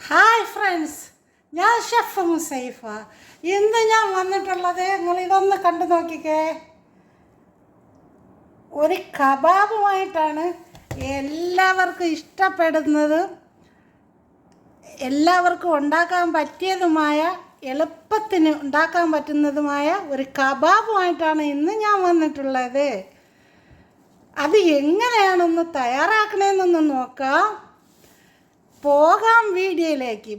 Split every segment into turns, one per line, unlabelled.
Hi friends, ഞാൻ chef മുസൈഫ. ഇന്ന് ഞാൻ വന്നിട്ടുള്ളത് നിങ്ങളിതൊന്ന് കണ്ടു നോക്കിക്കേ. ഒരു കബാബുമായിട്ടാണ്. എല്ലാവർക്കും ഇഷ്ടപ്പെടുന്നത്, എല്ലാവർക്കും ഉണ്ടാക്കാൻ പറ്റിയതുമായ, എളുപ്പത്തിന് ഉണ്ടാക്കാൻ പറ്റുന്നതുമായ ഒരു കബാബുമായിട്ടാണ് ഇന്ന് ഞാൻ വന്നിട്ടുള്ളത്. അത് എങ്ങനെയാണൊന്ന് തയ്യാറാക്കണമെന്നൊന്ന് നോക്കാം. പോകാം വീഡിയോയിലേക്ക്.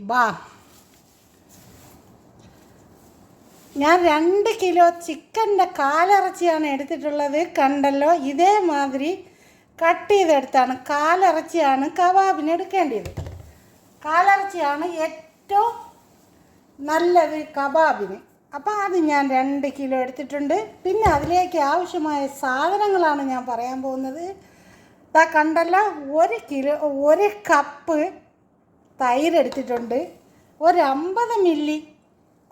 ഞാൻ 2 കിലോ ചിക്കൻ്റെ കാലിറച്ചിയാണ് എടുത്തിട്ടുള്ളത്. കണ്ടല്ലോ, ഇതേമാതിരി കട്ട് ചെയ്തെടുത്താണ്. കാലിറച്ചിയാണ് കബാബിന് എടുക്കേണ്ടത്. കാലിറച്ചിയാണ് ഏറ്റവും നല്ലത് കബാബിന്. അപ്പോൾ അത് ഞാൻ 2 കിലോ എടുത്തിട്ടുണ്ട്. പിന്നെ അതിലേക്ക് ആവശ്യമായ സാധനങ്ങളാണ് ഞാൻ പറയാൻ പോകുന്നത്. കണ്ടല്ലോ, 1 കപ്പ് തൈര് എടുത്തിട്ടുണ്ട്, ഒരു 50 മില്ലി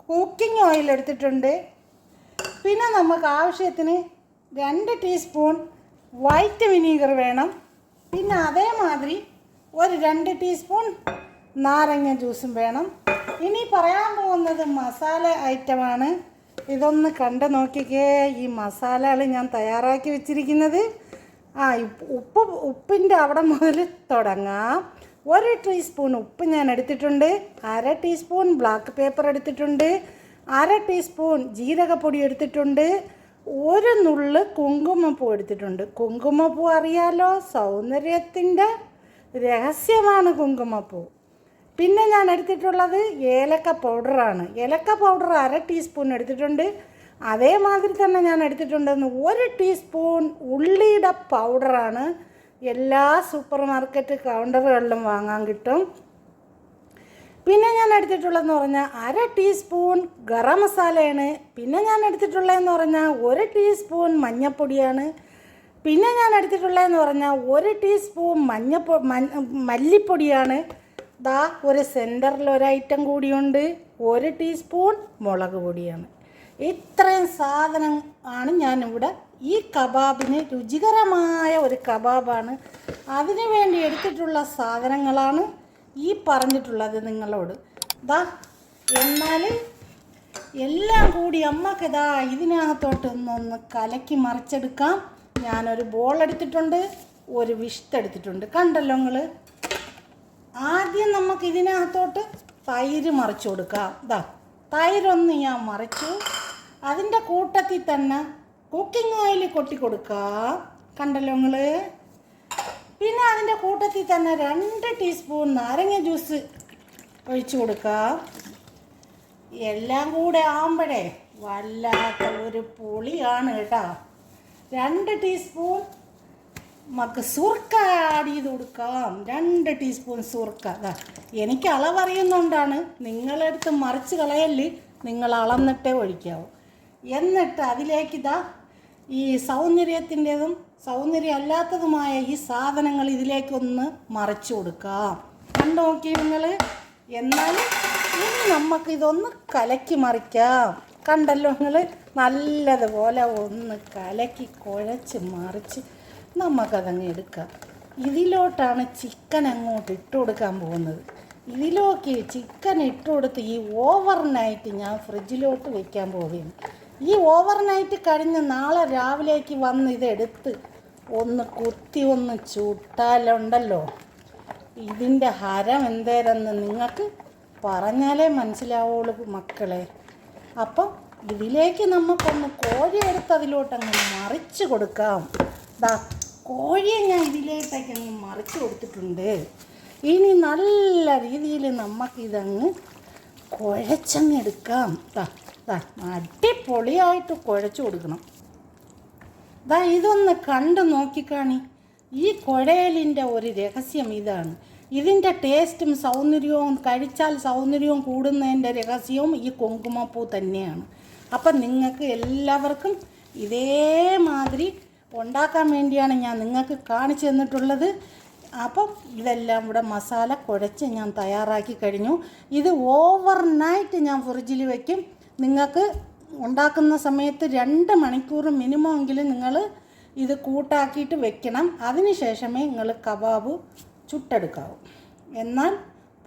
കുക്കിംഗ് ഓയിൽ എടുത്തിട്ടുണ്ട്. പിന്നെ നമുക്ക് ആവശ്യത്തിന് 2 ടീസ്പൂൺ വൈറ്റ് വിനീഗർ വേണം. പിന്നെ അതേമാതിരി ഒരു 2 ടീസ്പൂൺ നാരങ്ങ ജ്യൂസും വേണം. ഇനി പറയാൻ പോകുന്നത് മസാല ഐറ്റമാണ്. ഇതൊന്ന് കണ്ടു നോക്കിക്കേ. ഈ മസാലകൾ ഞാൻ തയ്യാറാക്കി വെച്ചിരിക്കുന്നത്. ഉപ്പിൻ്റെ അവിടെ മുതൽ തുടങ്ങാം. 1 ടീസ്പൂൺ ഉപ്പ് ഞാൻ എടുത്തിട്ടുണ്ട്, 1/2 ടീസ്പൂൺ ബ്ലാക്ക് പേപ്പർ എടുത്തിട്ടുണ്ട്, 1/2 ടീസ്പൂൺ ജീരകപ്പൊടി എടുത്തിട്ടുണ്ട്, 1 നുള്ള് കുങ്കുമപ്പൂ എടുത്തിട്ടുണ്ട്. കുങ്കുമപ്പൂ അറിയാലോ, സൗന്ദര്യത്തിൻ്റെ രഹസ്യമാണ് കുങ്കുമപ്പൂ. പിന്നെ ഞാൻ എടുത്തിട്ടുള്ളത് ഏലക്ക പൗഡറാണ്. ഏലക്ക പൗഡർ 1/2 ടീസ്പൂൺ എടുത്തിട്ടുണ്ട്. അതേമാതിരി തന്നെ ഞാൻ എടുത്തിട്ടുണ്ടെന്ന് 1 ടീസ്പൂൺ ഉള്ളിയുടെ പൗഡറാണ്. എല്ലാ സൂപ്പർ മാർക്കറ്റ് കൗണ്ടറുകളിലും വാങ്ങാൻ കിട്ടും. പിന്നെ ഞാൻ എടുത്തിട്ടുള്ളതെന്ന് പറഞ്ഞാൽ 1/2 ടീസ്പൂൺ ഗരം മസാലയാണ്. പിന്നെ ഞാൻ എടുത്തിട്ടുള്ളതെന്ന് പറഞ്ഞാൽ 1 ടീസ്പൂൺ മഞ്ഞൾപ്പൊടിയാണ്. പിന്നെ ഞാൻ എടുത്തിട്ടുള്ളതെന്ന് പറഞ്ഞാൽ 1 ടീസ്പൂൺ മല്ലിപ്പൊടിയാണ്. ഒരു സെൻറ്ററിൽ ഒരു ഐറ്റം കൂടിയുണ്ട്, 1 ടീസ്പൂൺ മുളക് പൊടിയാണ്. ഇത്രയും സാധനം ആണ് ഞാനിവിടെ. ഈ കബാബിന് രുചികരമായ ഒരു കബാബാണ്. അതിനു വേണ്ടി എടുത്തിട്ടുള്ള സാധനങ്ങളാണ് ഈ പറഞ്ഞിട്ടുള്ളത് നിങ്ങളോട്. എന്നാൽ എല്ലാം കൂടി അമ്മക്ക് ഇതിനകത്തോട്ട് ഒന്ന് കലക്കി മറിച്ചെടുക്കാം. ഞാനൊരു ബോൾ എടുത്തിട്ടുണ്ട്, ഒരു വിഷ്ത് എടുത്തിട്ടുണ്ട്. കണ്ടല്ലോ നിങ്ങൾ. ആദ്യം നമുക്ക് ഇതിനകത്തോട്ട് തൈര് മറിച്ചു കൊടുക്കാം. തൈരൊന്ന് ഞാൻ മറിച്ചു. അതിൻ്റെ കൂട്ടത്തിൽ തന്നെ കുക്കിംഗ് ഓയിൽ കൊട്ടി കൊടുക്കാം. കണ്ടല്ലോ നിങ്ങൾ. പിന്നെ അതിൻ്റെ കൂട്ടത്തിൽ തന്നെ 2 ടീസ്പൂൺ നാരങ്ങ ജ്യൂസ് ഒഴിച്ചു കൊടുക്കാം. എല്ലാം കൂടെ ആകുമ്പോഴേ വല്ലാത്ത ഒരു പുളിയാണ് കേട്ടോ. 2 ടീസ്പൂൺ നമുക്ക് സുർക്ക ആഡ് ചെയ്ത് കൊടുക്കാം. 2 ടീസ്പൂൺ സുർക്ക. എനിക്ക് അളവറിയുന്നതുകൊണ്ടാണ്. നിങ്ങളെടുത്ത് മറിച്ച് കളയല്, നിങ്ങൾ അളന്നിട്ടേ ഒഴിക്കാവൂ. എന്നിട്ട് അതിലേക്ക് ഈ സൗന്ദര്യത്തിൻ്റെതും സൗന്ദര്യം അല്ലാത്തതുമായ ഈ സാധനങ്ങൾ ഇതിലേക്കൊന്ന് മറിച്ചു കൊടുക്കാം. കണ്ടു നോക്കി നിങ്ങൾ. എന്നാൽ ഇനി നമുക്കിതൊന്ന് കലക്കി മറിക്കാം. കണ്ടല്ലോ നിങ്ങൾ. നല്ലതുപോലെ ഒന്ന് കലക്കി കുഴച്ച് മറിച്ച് നമുക്കതങ്ങ് എടുക്കാം. ഇതിലോട്ടാണ് ചിക്കൻ അങ്ങോട്ട് ഇട്ട് കൊടുക്കാൻ പോകുന്നത്. ഇതിലേക്ക് ചിക്കൻ ഇട്ട് കൊടുത്ത് ഈ ഓവർനൈറ്റ് ഞാൻ ഫ്രിഡ്ജിലോട്ട് വയ്ക്കാൻ പോവുകയാണ്. ഈ ഓവർനൈറ്റ് കഴിഞ്ഞ് നാളെ രാവിലേക്ക് വന്ന് ഇതെടുത്ത് ഒന്ന് കുത്തി ഒന്ന് ചുട്ടാലുണ്ടല്ലോ, ഇതിൻ്റെ ഹരം എന്തേരെന്ന് നിങ്ങൾക്ക് പറഞ്ഞാലേ മനസ്സിലാവുള്ളൂ മക്കളെ. അപ്പം ഇതിലേക്ക് നമുക്കൊന്ന് കോഴി എടുത്ത് അതിലോട്ടങ്ങ് മറിച്ച് കൊടുക്കാം. കോഴിയെ ഞാൻ ഇതിലേക്കങ്ങ് മറിച്ച് കൊടുത്തിട്ടുണ്ട്. ഇനി നല്ല രീതിയിൽ നമുക്കിതങ്ങ് കുഴച്ചങ്ങ് എടുക്കാം. അടിപൊളിയായിട്ട് കുഴച്ച് കൊടുക്കണം. ഇതൊന്ന് കണ്ടു നോക്കിക്കാണി. ഈ കുഴയലിൻ്റെ ഒരു രഹസ്യം ഇതാണ്. ഇതിൻ്റെ ടേസ്റ്റും സൗന്ദര്യവും, കഴിച്ചാൽ സൗന്ദര്യവും കൂടുന്നതിൻ്റെ രഹസ്യവും ഈ കുങ്കുമപ്പൂ തന്നെയാണ്. അപ്പം നിങ്ങൾക്ക് എല്ലാവർക്കും ഇതേമാതിരി ഉണ്ടാക്കാൻ വേണ്ടിയാണ് ഞാൻ നിങ്ങൾക്ക് കാണിച്ചു തന്നിട്ടുള്ളത്. അപ്പം ഇതെല്ലാം ഇവിടെ മസാല കുഴച്ച് ഞാൻ തയ്യാറാക്കി കഴിഞ്ഞു. ഇത് ഓവർനൈറ്റ് ഞാൻ ഫ്രിഡ്ജിൽ വയ്ക്കും. നിങ്ങൾക്ക് ഉണ്ടാക്കുന്ന സമയത്ത് 2 മണിക്കൂർ മിനിമം എങ്കിലും നിങ്ങൾ ഇത് കൂട്ടാക്കിയിട്ട് വെക്കണം. അതിന് ശേഷമേ നിങ്ങൾ കബാബ് ചുട്ടെടുക്കാവൂ. എന്നാൽ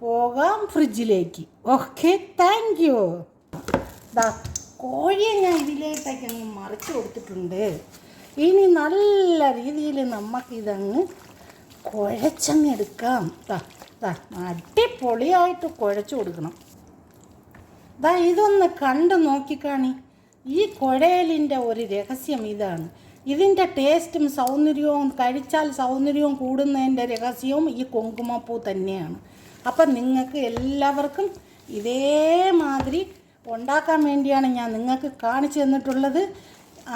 പോകാം ഫ്രിഡ്ജിലേക്ക്. Okay, thank you. ദാ കോഴിയെ ഞാൻ ഇതിലേട്ടൊക്കെ അങ്ങ് മറിച്ച് കൊടുത്തിട്ടുണ്ട്. ഇനി നല്ല രീതിയിൽ നമുക്കിതങ്ങ് കുഴച്ചങ്ങ് എടുക്കാം. അടിപൊളിയായിട്ട് കുഴച്ച് കൊടുക്കണം. ഇതൊന്ന് കണ്ട് നോക്കിക്കാണി. ഈ കുഴയലിൻ്റെ ഒരു രഹസ്യം ഇതാണ്. ഇതിൻ്റെ ടേസ്റ്റും സൗന്ദര്യവും, കഴിച്ചാൽ സൗന്ദര്യവും കൂടുന്നതിൻ്റെ രഹസ്യവും ഈ കുങ്കുമപ്പൂ തന്നെയാണ്. അപ്പം നിങ്ങൾക്ക് എല്ലാവർക്കും ഇതേമാതിരി ഉണ്ടാക്കാൻ വേണ്ടിയാണ് ഞാൻ നിങ്ങൾക്ക് കാണിച്ചു തന്നിട്ടുള്ളത്.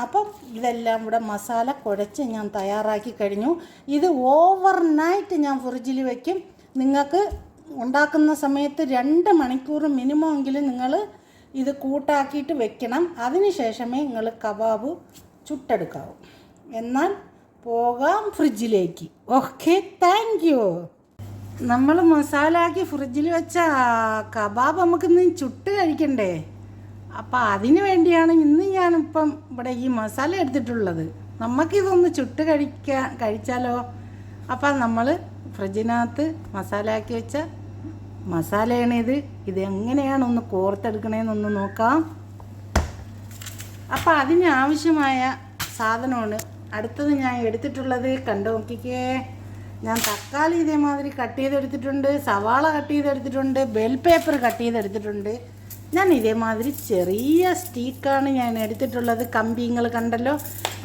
അപ്പം ഇതെല്ലാം ഇവിടെ മസാല കുഴച്ച് ഞാൻ തയ്യാറാക്കി കഴിഞ്ഞു. ഇത് ഓവർ നൈറ്റ് ഞാൻ ഫ്രിഡ്ജിൽ വയ്ക്കും. നിങ്ങൾക്ക് ഉണ്ടാക്കുന്ന സമയത്ത് 2 മണിക്കൂർ മിനിമം എങ്കിലും നിങ്ങൾ ഇത് കൂട്ടാക്കിയിട്ട് വെക്കണം. അതിന് ശേഷമേ നിങ്ങൾ കബാബ് ചുട്ടെടുക്കാവൂ. എന്നാൽ പോകാം ഫ്രിഡ്ജിലേക്ക്. Okay, thank you. നമ്മൾ മസാലാക്കി ഫ്രിഡ്ജിൽ വെച്ച കബാബ് നമുക്കിന്ന് ചുട്ട് കഴിക്കണ്ടേ? അപ്പം അതിന് വേണ്ടിയാണ് ഇന്ന് ഞാനിപ്പം ഇവിടെ ഈ മസാല എടുത്തിട്ടുള്ളത്. നമുക്കിതൊന്ന് ചുട്ട് കഴിച്ചാലോ? അപ്പം നമ്മൾ ഫ്രിഡ്ജിനകത്ത് മസാലയാക്കി വെച്ച മസാലയാണിത്. ഇതെങ്ങനെയാണ് ഒന്ന് കോർത്തെടുക്കണേന്നൊന്ന് നോക്കാം. അപ്പം അതിന് ആവശ്യമായ സാധനമാണ് അടുത്തത് ഞാൻ എടുത്തിട്ടുള്ളത്. കണ്ടു നോക്കിക്കേ. ഞാൻ തക്കാളി ഇതേമാതിരി കട്ട് ചെയ്തെടുത്തിട്ടുണ്ട്, സവാള കട്ട് ചെയ്തെടുത്തിട്ടുണ്ട്, ബെൽ പേപ്പർ കട്ട് ചെയ്തെടുത്തിട്ടുണ്ട്. ഞാൻ ഇതേമാതിരി ചെറിയ സ്റ്റീക്കാണ് ഞാൻ എടുത്തിട്ടുള്ളത്. കമ്പിങ്ങൾ കണ്ടല്ലോ,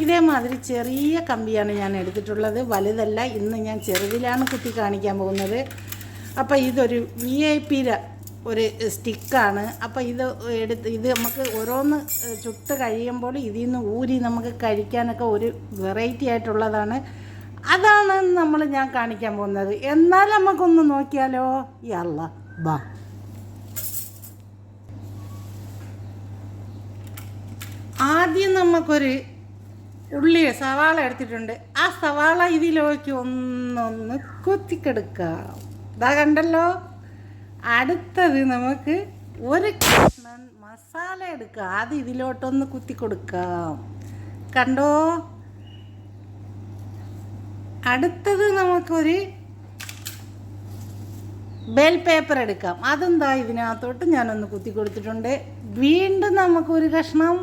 ഇതേമാതിരി ചെറിയ കമ്പിയാണ് ഞാൻ എടുത്തിട്ടുള്ളത്, വലുതല്ല. ഇന്ന് ഞാൻ ചെറുതിലാണ് കുത്തി കാണിക്കാൻ പോകുന്നത്. അപ്പോൾ ഇതൊരു VIP ഒരു സ്റ്റിക്കാണ്. അപ്പോൾ ഇത് നമുക്ക് ഓരോന്ന് ചുട്ട് കഴിയുമ്പോൾ ഇതിൽ നിന്ന് ഊരി നമുക്ക് കഴിക്കാനൊക്കെ ഒരു വെറൈറ്റി ആയിട്ടുള്ളതാണ്. അതാണ് ഞാൻ കാണിക്കാൻ പോകുന്നത്. എന്നാൽ നമുക്കൊന്ന് നോക്കിയാലോ? യല്ല ബാ. ആദ്യം നമുക്കൊരു സവാള എടുത്തിട്ടുണ്ട്. ആ സവാള ഇതിലേക്ക് ഒന്നൊന്ന് കുത്തിക്കെടുക്കാം. കണ്ടല്ലോ. അടുത്തത് നമുക്ക് ഒരു കഷ്ണം മസാല എടുക്കാം. അത് ഇതിലോട്ടൊന്ന് കുത്തി കൊടുക്കാം. കണ്ടോ? അടുത്തത് നമുക്കൊരു ബെൽ പേപ്പർ എടുക്കാം. അതെന്താ ഇതിനകത്തോട്ട് ഞാനൊന്ന് കുത്തി കൊടുത്തിട്ടുണ്ട്. വീണ്ടും നമുക്കൊരു കഷ്ണം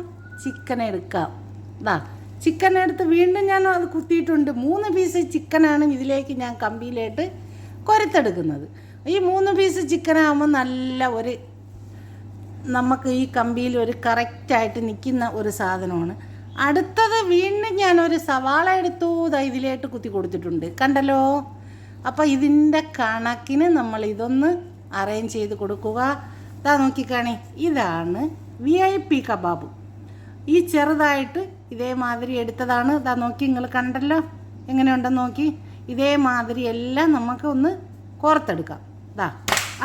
ചിക്കൻ എടുക്കാം. ചിക്കൻ എടുത്ത് വീണ്ടും ഞാൻ അത് കുത്തിയിട്ടുണ്ട്. 3 പീസ് ചിക്കനാണ് ഇതിലേക്ക് ഞാൻ കമ്പിയിലായിട്ട് കൊരുത്തെടുക്കുന്നത്. ഈ 3 പീസ് ചിക്കനാകുമ്പോൾ നല്ല നമുക്ക് ഈ കമ്പിയിൽ ഒരു കറക്റ്റായിട്ട് നിൽക്കുന്ന ഒരു സാധനമാണ്. അടുത്തത് വീണ്ടും ഞാനൊരു സവാള എടുത്തു ഇതിലേക്ക് കുത്തി കൊടുത്തിട്ടുണ്ട്. കണ്ടല്ലോ. അപ്പോൾ ഇതിൻ്റെ കണക്കിന് നമ്മൾ ഇതൊന്ന് അറേഞ്ച് ചെയ്ത് കൊടുക്കുക. നോക്കിക്കാണി, ഇതാണ് VIP കബാബ്. ഈ ചെറുതായിട്ട് ഇതേമാതിരി എടുത്തതാണ്. നോക്കി, നിങ്ങൾ കണ്ടല്ലോ എങ്ങനെയുണ്ടെന്ന് നോക്കി. ഇതേമാതിരി എല്ലാം നമുക്ക് ഒന്ന് കോർത്തെടുക്കാം.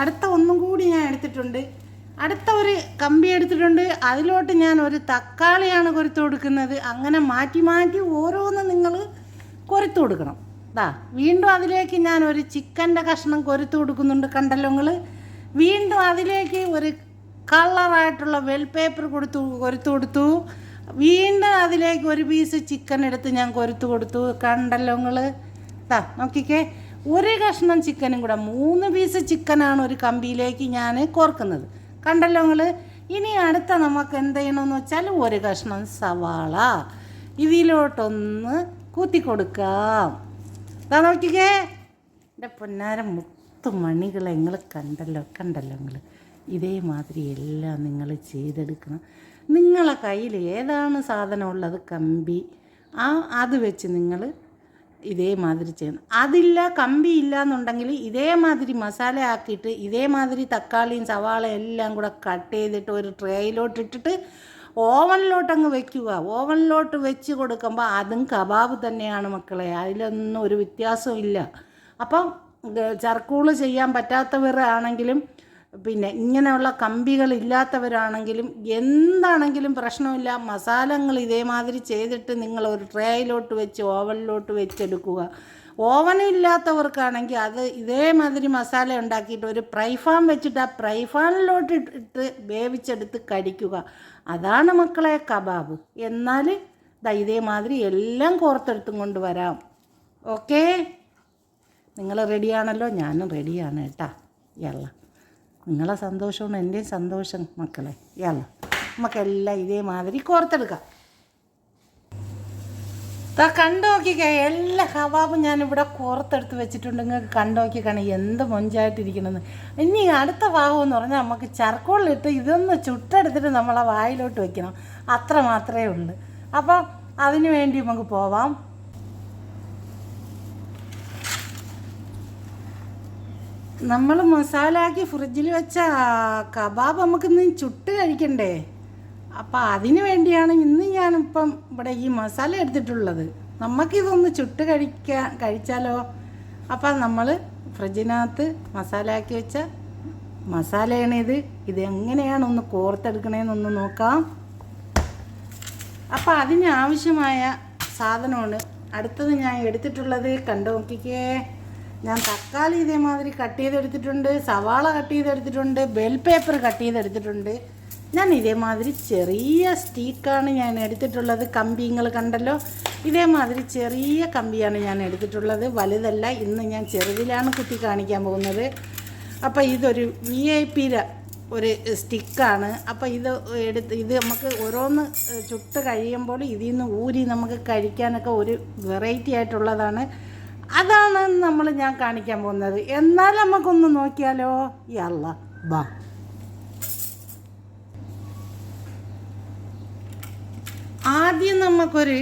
അടുത്ത ഒന്നും കൂടി ഞാൻ എടുത്തിട്ടുണ്ട്. അടുത്ത ഒരു കമ്പി എടുത്തിട്ടുണ്ട്. അതിലോട്ട് ഞാൻ ഒരു തക്കാളിയാണ് കൊരുത്ത് കൊടുക്കുന്നത്. അങ്ങനെ മാറ്റി മാറ്റി ഓരോന്ന് നിങ്ങൾ കൊരുത്ത് കൊടുക്കണം. വീണ്ടും അതിലേക്ക് ഞാൻ ഒരു ചിക്കൻ്റെ കഷ്ണം കൊരുത്ത് കൊടുക്കുന്നുണ്ട്. കണ്ടല്ലോ നിങ്ങൾ. വീണ്ടും അതിലേക്ക് ഒരു കളറായിട്ടുള്ള വെൽ പേപ്പർ കൊരുത്ത് കൊടുത്തു. വീണ്ടും അതിലേക്ക് ഒരു പീസ് ചിക്കൻ എടുത്ത് ഞാൻ കൊരുത്ത് കൊടുത്തു. കണ്ടല്ലോ നിങ്ങൾ. നോക്കിക്കേ, ഒരു കഷ്ണം ചിക്കനും കൂടെ 3 പീസ് ചിക്കനാണ് ഒരു കമ്പിയിലേക്ക് ഞാൻ കോർക്കുന്നത്. കണ്ടല്ലോ നിങ്ങൾ. ഇനി അടുത്ത നമുക്ക് എന്ത് ചെയ്യണമെന്ന് വെച്ചാൽ ഒരു കഷ്ണം സവാള ഇതിലോട്ടൊന്ന് കൂത്തി കൊടുക്കാം. നോക്കിക്കേ, എൻ്റെ പൊന്നാരം മുത്തുമണികളെ നിങ്ങൾ കണ്ടല്ലോ നിങ്ങൾ. ഇതേമാതിരി എല്ലാം നിങ്ങൾ ചെയ്തെടുക്കണം. നിങ്ങളെ കയ്യിൽ ഏതാണ് സാധനം ഉള്ളത്, കമ്പി, അത് വെച്ച് നിങ്ങൾ ഇതേമാതിരി ചെയ്യണം. അതില്ല, കമ്പി ഇല്ല എന്നുണ്ടെങ്കിൽ ഇതേമാതിരി മസാല ആക്കിയിട്ട് ഇതേമാതിരി തക്കാളിയും സവാളയും എല്ലാം കൂടെ കട്ട് ചെയ്തിട്ട് ഒരു ട്രേയിലോട്ടിട്ടിട്ട് ഓവനിലോട്ടങ്ങ് വെക്കുക. ഓവനിലോട്ട് വെച്ച് കൊടുക്കുമ്പോൾ അതും കബാബ് തന്നെയാണ് മക്കളെ. അതിലൊന്നും ഒരു വ്യത്യാസവും ഇല്ല. അപ്പം ചർക്കൂള് ചെയ്യാൻ പറ്റാത്തവരാണെങ്കിലും പിന്നെ ഇങ്ങനെയുള്ള കമ്പികളില്ലാത്തവരാണെങ്കിലും എന്താണെങ്കിലും പ്രശ്നമില്ല. മസാലകൾ ഇതേമാതിരി ചെയ്തിട്ട് നിങ്ങൾ ഒരു ട്രേയിലോട്ട് വെച്ച് ഓവനിലോട്ട് വെച്ചെടുക്കുക. ഓവനില്ലാത്തവർക്കാണെങ്കിൽ അത് ഇതേമാതിരി മസാല ഉണ്ടാക്കിയിട്ട് ഒരു ഫ്രൈ പാൻ വെച്ചിട്ട് ആ ഫ്രൈ പാനിലോട്ട് ഇട്ട് വേവിച്ചെടുത്ത് കഴിക്കുക. അതാണ് മക്കളെ കബാബ്. എന്നാൽ ഇതേമാതിരി എല്ലാം കോർത്തെടുത്തും കൊണ്ട് വരാം. ഓക്കേ, നിങ്ങൾ റെഡിയാണല്ലോ? ഞാനും റെഡിയാണ് കേട്ടോ. യല്ല നിങ്ങളെ സന്തോഷമാണ് എൻ്റെയും സന്തോഷം മക്കളെ. യല്ല നമുക്കെല്ലാം ഇതേമാതിരി കോർത്തെടുക്കാം. കണ്ടു നോക്കിക്കേ, എല്ലാ കബാബും ഞാനിവിടെ കോർത്തെടുത്ത് വെച്ചിട്ടുണ്ട്. നിങ്ങൾക്ക് കണ്ടു നോക്കിക്കാണെ എന്ത് മൊഞ്ചായിട്ടിരിക്കണമെന്ന്. ഇനി അടുത്ത ഭാഗം എന്ന് പറഞ്ഞാൽ നമുക്ക് ചർക്കോളിലിട്ട് ഇതൊന്ന് ചുട്ടെടുത്തിട്ട് നമ്മളെ വായിലോട്ട് വെക്കണം. അത്ര മാത്രമേ ഉള്ളൂ. അപ്പം അതിന് വേണ്ടി നമുക്ക് പോവാം. നമ്മൾ മസാലയാക്കി ഫ്രിഡ്ജിൽ വെച്ച കബാബ് നമുക്കിന്ന് ചുട്ട് കഴിക്കണ്ടേ? അപ്പം അതിന് വേണ്ടിയാണ് ഇന്ന് ഞാനിപ്പം ഇവിടെ ഈ മസാല എടുത്തിട്ടുള്ളത്. നമുക്കിതൊന്ന് ചുട്ട് കഴിച്ചാലോ? അപ്പം നമ്മൾ ഫ്രിഡ്ജിനകത്ത് മസാലയാക്കി വെച്ച മസാലയാണിത്. ഇതെങ്ങനെയാണ് ഒന്ന് കോർത്തെടുക്കണേന്നൊന്ന് നോക്കാം. അപ്പം അതിന് ആവശ്യമായ സാധനമാണ് അടുത്തത് ഞാൻ എടുത്തിട്ടുള്ളത്. കണ്ടു നോക്കിക്കേ, ഞാൻ തക്കാളി ഇതേമാതിരി കട്ട് ചെയ്തെടുത്തിട്ടുണ്ട്, സവാള കട്ട് ചെയ്തെടുത്തിട്ടുണ്ട്, ബെൽ പേപ്പർ കട്ട് ചെയ്തെടുത്തിട്ടുണ്ട്. ഞാൻ ഇതേമാതിരി ചെറിയ സ്റ്റീക്കാണ് ഞാൻ എടുത്തിട്ടുള്ളത്. കമ്പിങ്ങൾ കണ്ടല്ലോ, ഇതേമാതിരി ചെറിയ കമ്പിയാണ് ഞാൻ എടുത്തിട്ടുള്ളത്, വലുതല്ല. ഇന്ന് ഞാൻ ചെറുതിലാണ് കുത്തി കാണിക്കാൻ പോകുന്നത്. അപ്പോൾ ഇതൊരു VIP ഒരു സ്റ്റിക്കാണ്. അപ്പോൾ ഇത് നമുക്ക് ഓരോന്ന് ചുട്ട് കഴിയുമ്പോൾ ഇതിൽ നിന്ന് ഊരി നമുക്ക് കഴിക്കാനൊക്കെ ഒരു വെറൈറ്റി ആയിട്ടുള്ളതാണ്. അതാണ് ഞാൻ കാണിക്കാൻ പോകുന്നത്. എന്നാൽ നമുക്കൊന്ന് നോക്കിയാലോ? യല്ല ബാ. ആദ്യം നമുക്കൊരു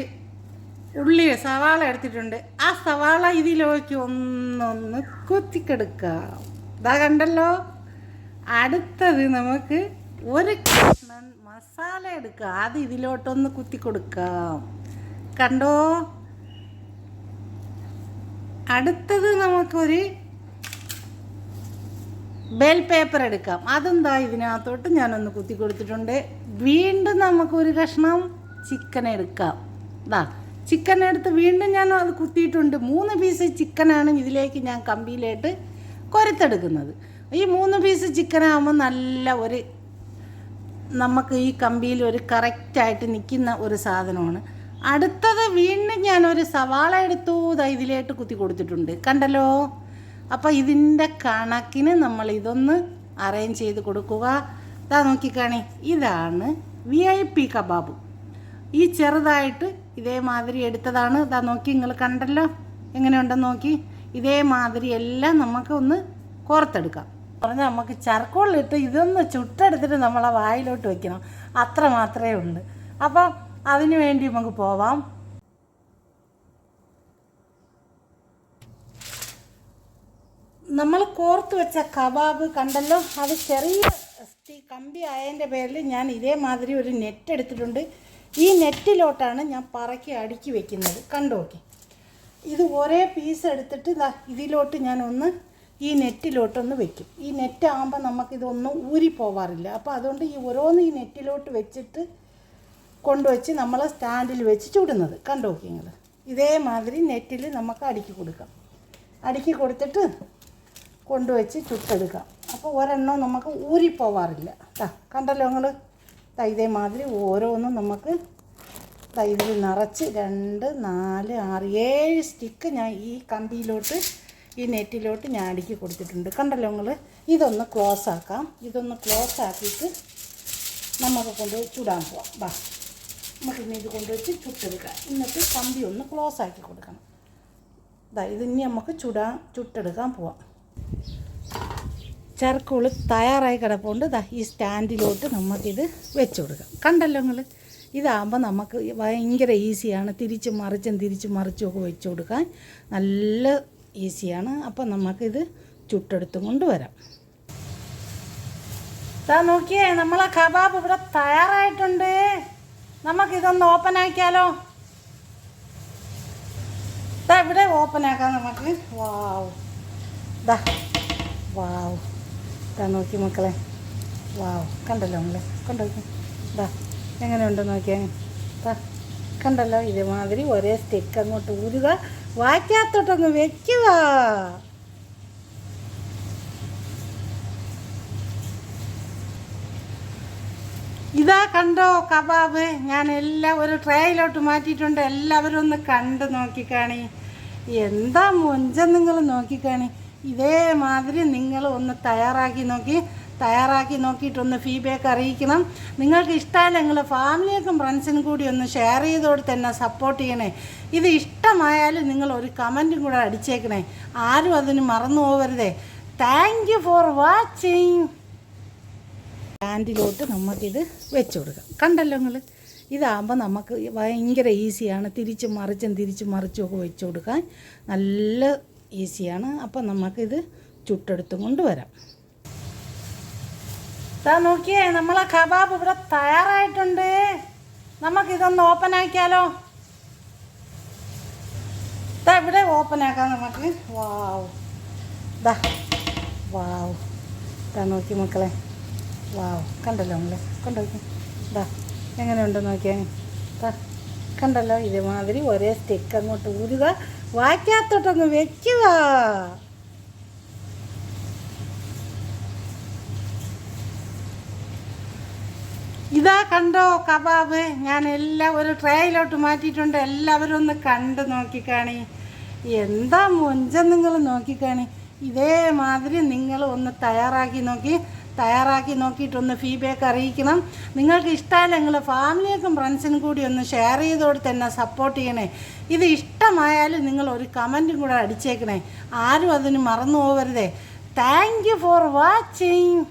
സവാള എടുത്തിട്ടുണ്ട്. ആ സവാള ഇതിലേക്ക് ഒന്നൊന്ന് കുത്തിക്കെടുക്കാം. ഇതാ കണ്ടല്ലോ. അടുത്തത് നമുക്ക് ഒരു കഷ്ണം മസാല എടുക്കാം. അത് ഇതിലോട്ടൊന്ന് കുത്തി കൊടുക്കാം. കണ്ടോ? അടുത്തത് നമുക്കൊരു ബെൽ പേപ്പർ എടുക്കാം. അതെന്താ ഇതിനകത്തോട്ട് ഞാനൊന്ന് കുത്തി കൊടുത്തിട്ടുണ്ട്. വീണ്ടും നമുക്കൊരു കഷ്ണം ചിക്കൻ എടുക്കാം. ചിക്കൻ എടുത്ത് വീണ്ടും ഞാൻ അത് കുത്തിയിട്ടുണ്ട്. 3 പീസ് ചിക്കനാണ് ഇതിലേക്ക് ഞാൻ കമ്പിയിലായിട്ട് കൊരുത്തെടുക്കുന്നത്. ഈ 3 പീസ് ചിക്കനാകുമ്പോൾ നല്ല നമുക്ക് ഈ കമ്പിയിൽ ഒരു കറക്റ്റായിട്ട് നിൽക്കുന്ന ഒരു സാധനമാണ്. അടുത്തത് വീണ്ടും ഞാനൊരു സവാള എടുത്തു, ഇതിലേക്ക് കുത്തി കൊടുത്തിട്ടുണ്ട്. കണ്ടല്ലോ. അപ്പോൾ ഇതിൻ്റെ കണക്കിന് നമ്മൾ ഇതൊന്ന് അറേഞ്ച് ചെയ്ത് കൊടുക്കുക. നോക്കിക്കാണേ, ഇതാണ് VIP കബാബ്. ഈ ചെറുതായിട്ട് ഇതേമാതിരി എടുത്തതാണ്. നോക്കി, നിങ്ങൾ കണ്ടല്ലോ എങ്ങനെയുണ്ടെന്ന് നോക്കി. ഇതേമാതിരി എല്ലാം നമുക്ക് ഒന്ന് കോർത്തെടുക്കാം. പറഞ്ഞാൽ നമുക്ക് ചർക്കോളിലിട്ട് ഇതൊന്ന് ചുട്ടെടുത്തിട്ട് നമ്മളെ വായിലോട്ട് വയ്ക്കണം. അത്ര മാത്രമേ ഉള്ളൂ. അപ്പോൾ അതിനു വേണ്ടി നമുക്ക് പോവാം. നമ്മൾ കോർത്ത് വെച്ച കബാബ് കണ്ടല്ലോ. അത് ചെറിയ കമ്പി ആയതിൻ്റെ പേരിൽ ഞാൻ ഇതേമാതിരി ഒരു നെറ്റ് എടുത്തിട്ടുണ്ട്. ഈ നെറ്റിലോട്ടാണ് ഞാൻ പറക്കി അടുക്കി വെക്കുന്നത്. കണ്ടോക്കി, ഇത് ഒരേ പീസ് എടുത്തിട്ട് ഇതിലോട്ട് ഞാനൊന്ന് ഈ നെറ്റിലോട്ടൊന്ന് വെക്കും. ഈ നെറ്റ് ആകുമ്പോൾ നമുക്കിതൊന്നും ഊരിപ്പോവാറില്ല. അപ്പോൾ അതുകൊണ്ട് ഓരോന്ന് ഈ നെറ്റിലോട്ട് വെച്ചിട്ട് കൊണ്ടുവച്ച് നമ്മൾ സ്റ്റാൻഡിൽ വെച്ച് ചുടുന്നത്. കണ്ടോക്കി നിങ്ങൾ. ഇതേമാതിരി നെറ്റിൽ നമുക്ക് അടുക്കി കൊടുക്കാം. അടുക്കി കൊടുത്തിട്ട് കൊണ്ടുവച്ച് ചുട്ടെടുക്കാം. അപ്പോൾ ഒരെണ്ണം നമുക്ക് ഊരിപ്പോവാറില്ല. കണ്ടല്ലോ നിങ്ങൾ. ഇതേമാതിരി ഓരോന്നും നമുക്ക് ഇതിൽ നിറച്ച് 2, 4, 6, 7 സ്റ്റിക്ക് ഞാൻ ഈ കമ്പിയിലോട്ട് ഈ നെറ്റിലോട്ട് ഞാൻ അടുക്കി കൊടുത്തിട്ടുണ്ട്. കണ്ടല്ലോ നിങ്ങൾ. ഇതൊന്ന് ക്ലോസ് ആക്കാം. ഇതൊന്ന് ക്ലോസ് ആക്കിയിട്ട് നമുക്ക് കൊണ്ടുപോയി ചുടാൻ പോവാം. നമുക്കിനി ഇത് കൊണ്ടുവച്ച് ചുട്ടെടുക്കാം. എന്നിട്ട് കമ്പി ഒന്ന് ക്ലോസ് ആക്കി കൊടുക്കണം. ഇതിനി നമുക്ക് ചുട്ടെടുക്കാൻ പോവാം. ചർക്കോള് തയ്യാറായി കിടപ്പുണ്ട്. ഈ സ്റ്റാൻഡിലോട്ട് നമുക്കിത് വെച്ച് കൊടുക്കാം. കണ്ടല്ലോ നിങ്ങൾ. ഇതാകുമ്പോൾ നമുക്ക് ഭയങ്കര ഈസിയാണ്. തിരിച്ചും മറിച്ചും ഒക്കെ വെച്ച് കൊടുക്കാൻ നല്ല ഈസിയാണ്. അപ്പം നമുക്കിത് ചുട്ടെടുത്തും കൊണ്ട് വരാം. നോക്കിയേ, നമ്മളെ കബാബ് ഇവിടെ തയ്യാറായിട്ടുണ്ട്. നമുക്കിതൊന്ന് ഓപ്പൺ ആക്കിയാലോ? ഇവിടെ ഓപ്പൺ ആക്കാം നമുക്ക്. വാവ്, വാവ്. നോക്കി മക്കളെ, വാവ്. കണ്ടല്ലോ നമ്മളെ, കണ്ടോക്കി. എങ്ങനെയുണ്ട് നോക്കിയാൽ. കണ്ടല്ലോ. ഇതേമാതിരി ഒരേ സ്റ്റിക്ക് അങ്ങോട്ട് ഊരുക, വായ്ക്കകത്തോട്ടൊന്ന് വെക്കുക. ഇതാ കണ്ടോ കബാബ്. ഞാൻ എല്ലാം ഒരു ട്രേയിലോട്ട് മാറ്റിയിട്ടുണ്ട്. എല്ലാവരും ഒന്ന് കണ്ട് നോക്കിക്കാണി. എന്താ മൊഞ്ചം നിങ്ങൾ നോക്കിക്കാണി. ഇതേമാതിരി നിങ്ങൾ ഒന്ന് തയ്യാറാക്കി നോക്കിയിട്ടൊന്ന് ഫീഡ്ബാക്ക് അറിയിക്കണം. നിങ്ങൾക്ക് ഇഷ്ടമല്ല നിങ്ങൾ ഫാമിലിയൊക്കെ ഫ്രണ്ട്സിനും കൂടി ഒന്ന് ഷെയർ ചെയ്തോട് തന്നെ സപ്പോർട്ട് ചെയ്യണേ. ഇത് ഇഷ്ടമായാലും നിങ്ങൾ ഒരു കമൻറ്റും കൂടെ അടിച്ചേക്കണേ. ആരും അതിന് മറന്നു പോകരുതേ. Thank you for watching. സ്റ്റാൻഡിലോട്ട് നമുക്കിത് വെച്ച് കൊടുക്കാം. കണ്ടല്ലോ നിങ്ങൾ, ഇതാകുമ്പോൾ നമുക്ക് ഭയങ്കര ഈസിയാണ്. തിരിച്ചും മറിച്ചും ഒക്കെ വെച്ച് കൊടുക്കാൻ നല്ല ഈസിയാണ്. അപ്പം നമുക്കിത് ചുട്ടെടുത്തും കൊണ്ട് വരാം. നോക്കിയേ, നമ്മളെ കബാബ് ഇവിടെ തയ്യാറായിട്ടുണ്ട്. നമുക്കിതൊന്ന് ഓപ്പൺ ആക്കിയാലോ? ഇവിടെ ഓപ്പൺ ആക്കാം നമുക്ക്. വാവ് നോക്കി മക്കളെ, വാവ് കണ്ടല്ലോ നമ്മളെ കൊണ്ടുപോയി. എങ്ങനെയുണ്ട് നോക്കിയാൽ കണ്ടല്ലോ. ഇതേമാതിരി ഒരേ സ്റ്റിക്ക് അങ്ങോട്ട് ഊരുക, വായ്ക്കാത്തോട്ടങ്ങ് വെക്കുക. ഇതാ കണ്ടോ കബാബ്, ഞാൻ എല്ലാം ഒരു ട്രേയിലോട്ട് മാറ്റിയിട്ടുണ്ട്. എല്ലാവരും ഒന്ന് കണ്ട് നോക്കിക്കാണി. എന്താ മൊഞ്ചം നിങ്ങൾ നോക്കിക്കാണി. ഇതേമാതിരി നിങ്ങൾ ഒന്ന് തയ്യാറാക്കി നോക്കിയിട്ടൊന്ന് ഫീഡ്ബാക്ക് അറിയിക്കണം. നിങ്ങൾക്ക് ഇഷ്ടമല്ല നിങ്ങൾ ഫാമിലിയൊക്കെ ഫ്രണ്ട്സിനും കൂടി ഒന്ന് ഷെയർ ചെയ്തോട് തന്നെ സപ്പോർട്ട് ചെയ്യണേ. ഇത് ഇഷ്ടമായാലും നിങ്ങൾ ഒരു കമൻറ്റും കൂടെ അടിച്ചേക്കണേ. ആരും അതിന് മറന്നു പോകരുതേ. Thank you for watching.